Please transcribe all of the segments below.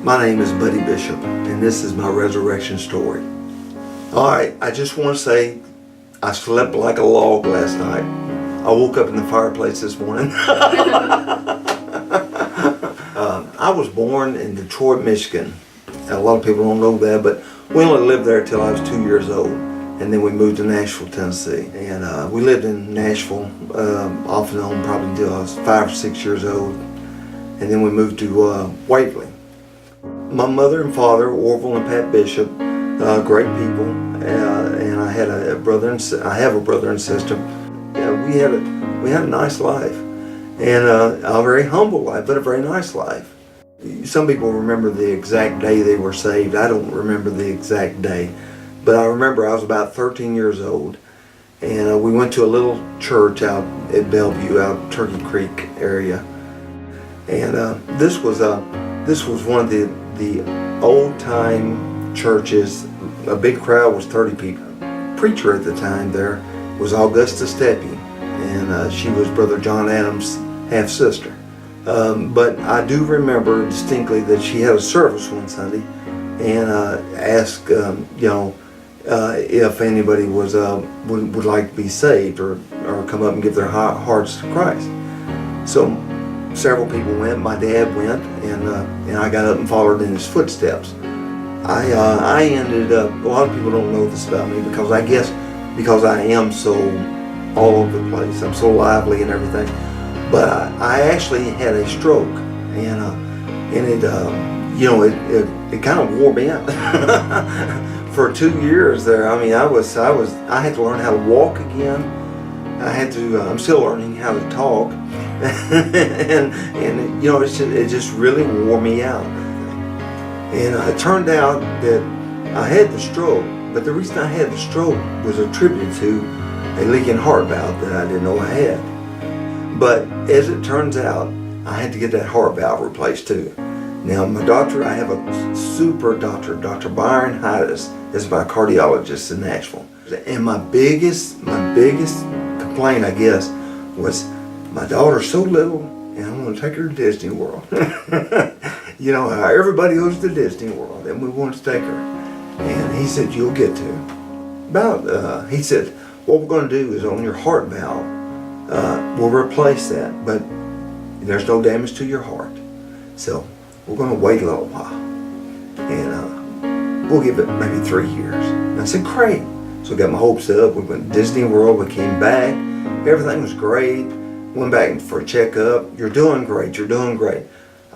My name is Buddy Bishop, and this is my resurrection story. Alright, I just want to say I slept like a log last night. I woke up in the fireplace this morning. I was born in Detroit, Michigan. A lot of people don't know that, but we only lived there till I was 2 years old. And then we moved to Nashville, Tennessee. And we lived in Nashville off and on probably until I was 5 or 6 years old. And then we moved to Waverly. My mother and father, Orville and Pat Bishop, great people. And I had a brother and I have a brother and sister. We had a nice life, and a very humble life, but a very nice life. Some people remember the exact day they were saved. I don't remember the exact day, but I remember I was about 13 years old, and we went to a little church out at Bellevue, out Turkey Creek area, and this was one of the old time churches. A big crowd was 30 people. Preacher at the time there was Augusta Steppe, and she was Brother John Adams' half sister. But I do remember distinctly that she had a service one Sunday and asked, if anybody would like to be saved or come up and give their hearts to Christ. So several people went. My dad went, and I got up and followed in his footsteps. I ended up. A lot of people don't know this about me because I am so all over the place. I'm so lively and everything. But I actually had a stroke, and it kind of wore me out. For 2 years there, I mean, I had to learn how to walk again. I'm still learning how to talk, and it just really wore me out. And it turned out that I had the stroke, but the reason I had the stroke was attributed to a leaking heart valve that I didn't know I had. But as it turns out, I had to get that heart valve replaced too. Now my doctor, I have a super doctor, Dr. Byron Hides, is my cardiologist in Nashville. And my biggest complaint, I guess, was my daughter's so little and I'm going to take her to Disney World. You know how everybody goes to Disney World, and we want to take her. And he said, you'll get to. He said, what we're going to do is on your heart valve, we'll replace that, but there's no damage to your heart. So we're going to wait a little while. And we'll give it maybe 3 years. And I said, great. So I got my hopes up. We went to Disney World. We came back. Everything was great. Went back for a checkup. You're doing great. You're doing great.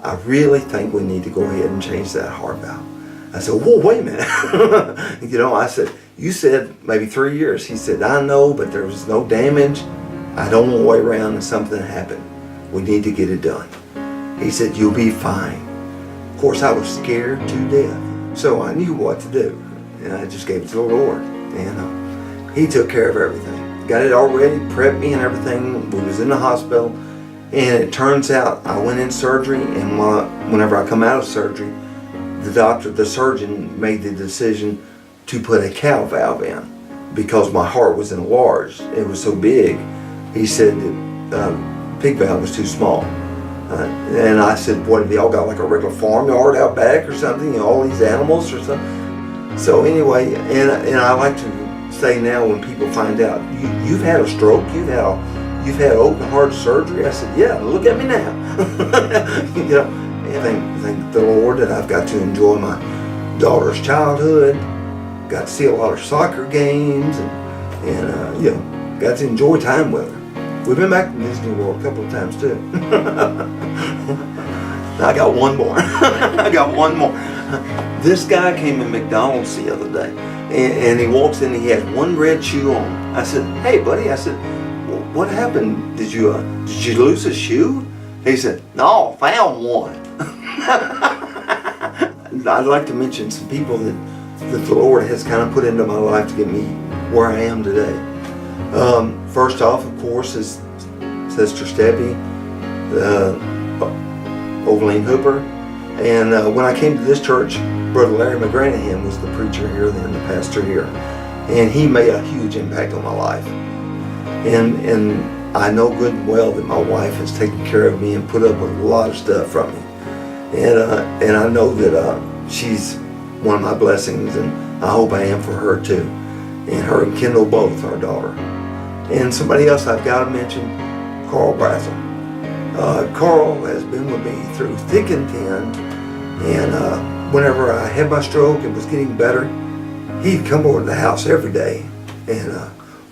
I really think we need to go ahead and change that heart valve. I said, whoa, wait a minute. I said, you said maybe 3 years. He said, I know, but there was no damage. I don't want to wait around and something happened. We need to get it done. He said, you'll be fine. Of course, I was scared to death. So I knew what to do. And I just gave it to the Lord. And he took care of everything. Got it all ready, prepped me and everything. We was in the hospital. And it turns out I went in surgery, and whenever I come out of surgery, the surgeon made the decision to put a cow valve in because my heart was enlarged. It was so big. He said that pig valve was too small. And I said, what, have y'all got like a regular farmyard out back or something? All these animals or something? So anyway, and I like to say now when people find out, you've had a stroke, you've had open heart surgery. I said, yeah, look at me now. And thank the Lord that I've got to enjoy my daughter's childhood. Got to see a lot of soccer games and got to enjoy time with her. We've been back to Disney World a couple of times too. I got one more. This guy came in McDonald's the other day, and he walks in and he has one red shoe on. I said, hey buddy, what happened? Did you lose a shoe? He said, no, found one. I'd like to mention some people that the Lord has kind of put into my life to get me where I am today. First off, of course, is Sister Steppe, Ovaline Hooper. And when I came to this church, Brother Larry McGranahan was the preacher here then, the pastor here. And he made a huge impact on my life. And I know good and well that my wife has taken care of me and put up with a lot of stuff from me. and I know that she's one of my blessings, and I hope I am for her too. And her and Kendall both, our daughter. And somebody else I've got to mention, Carl Brazel. Carl has been with me through thick and thin, and whenever I had my stroke and was getting better, he'd come over to the house every day and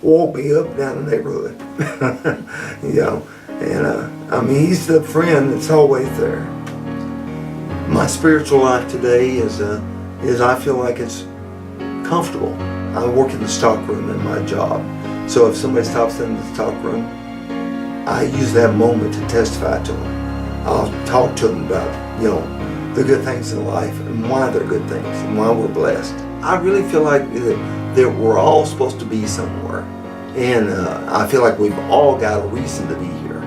walk me up and down the neighborhood. You know, and I mean, he's the friend that's always there. My spiritual life today is I feel like it's comfortable. I work in the stockroom in my job, so if somebody stops in the stockroom, I use that moment to testify to them. I'll talk to them about, you know, the good things in life and why they're good things and why we're blessed. I really feel like that we're all supposed to be somewhere, and I feel like we've all got a reason to be here.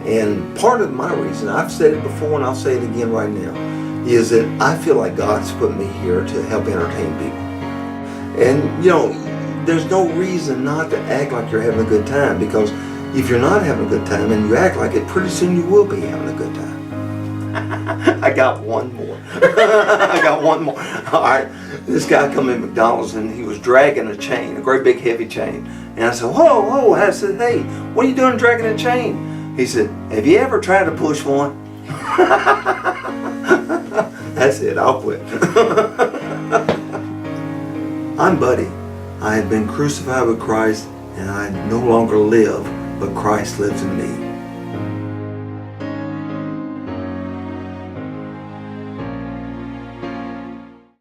And part of my reason, I've said it before and I'll say it again right now, is that I feel like God's put me here to help entertain people. And you know, there's no reason not to act like you're having a good time, because if you're not having a good time and you act like it, pretty soon you will be having a good time. I got one more. I got one more. All right. This guy come in McDonald's and he was dragging a chain, a great big heavy chain. And I said, whoa, whoa. I said, hey, what are you doing dragging a chain? He said, have you ever tried to push one? That's it. I'll quit. I'm Buddy. I have been crucified with Christ, and I no longer live, but Christ lives in me.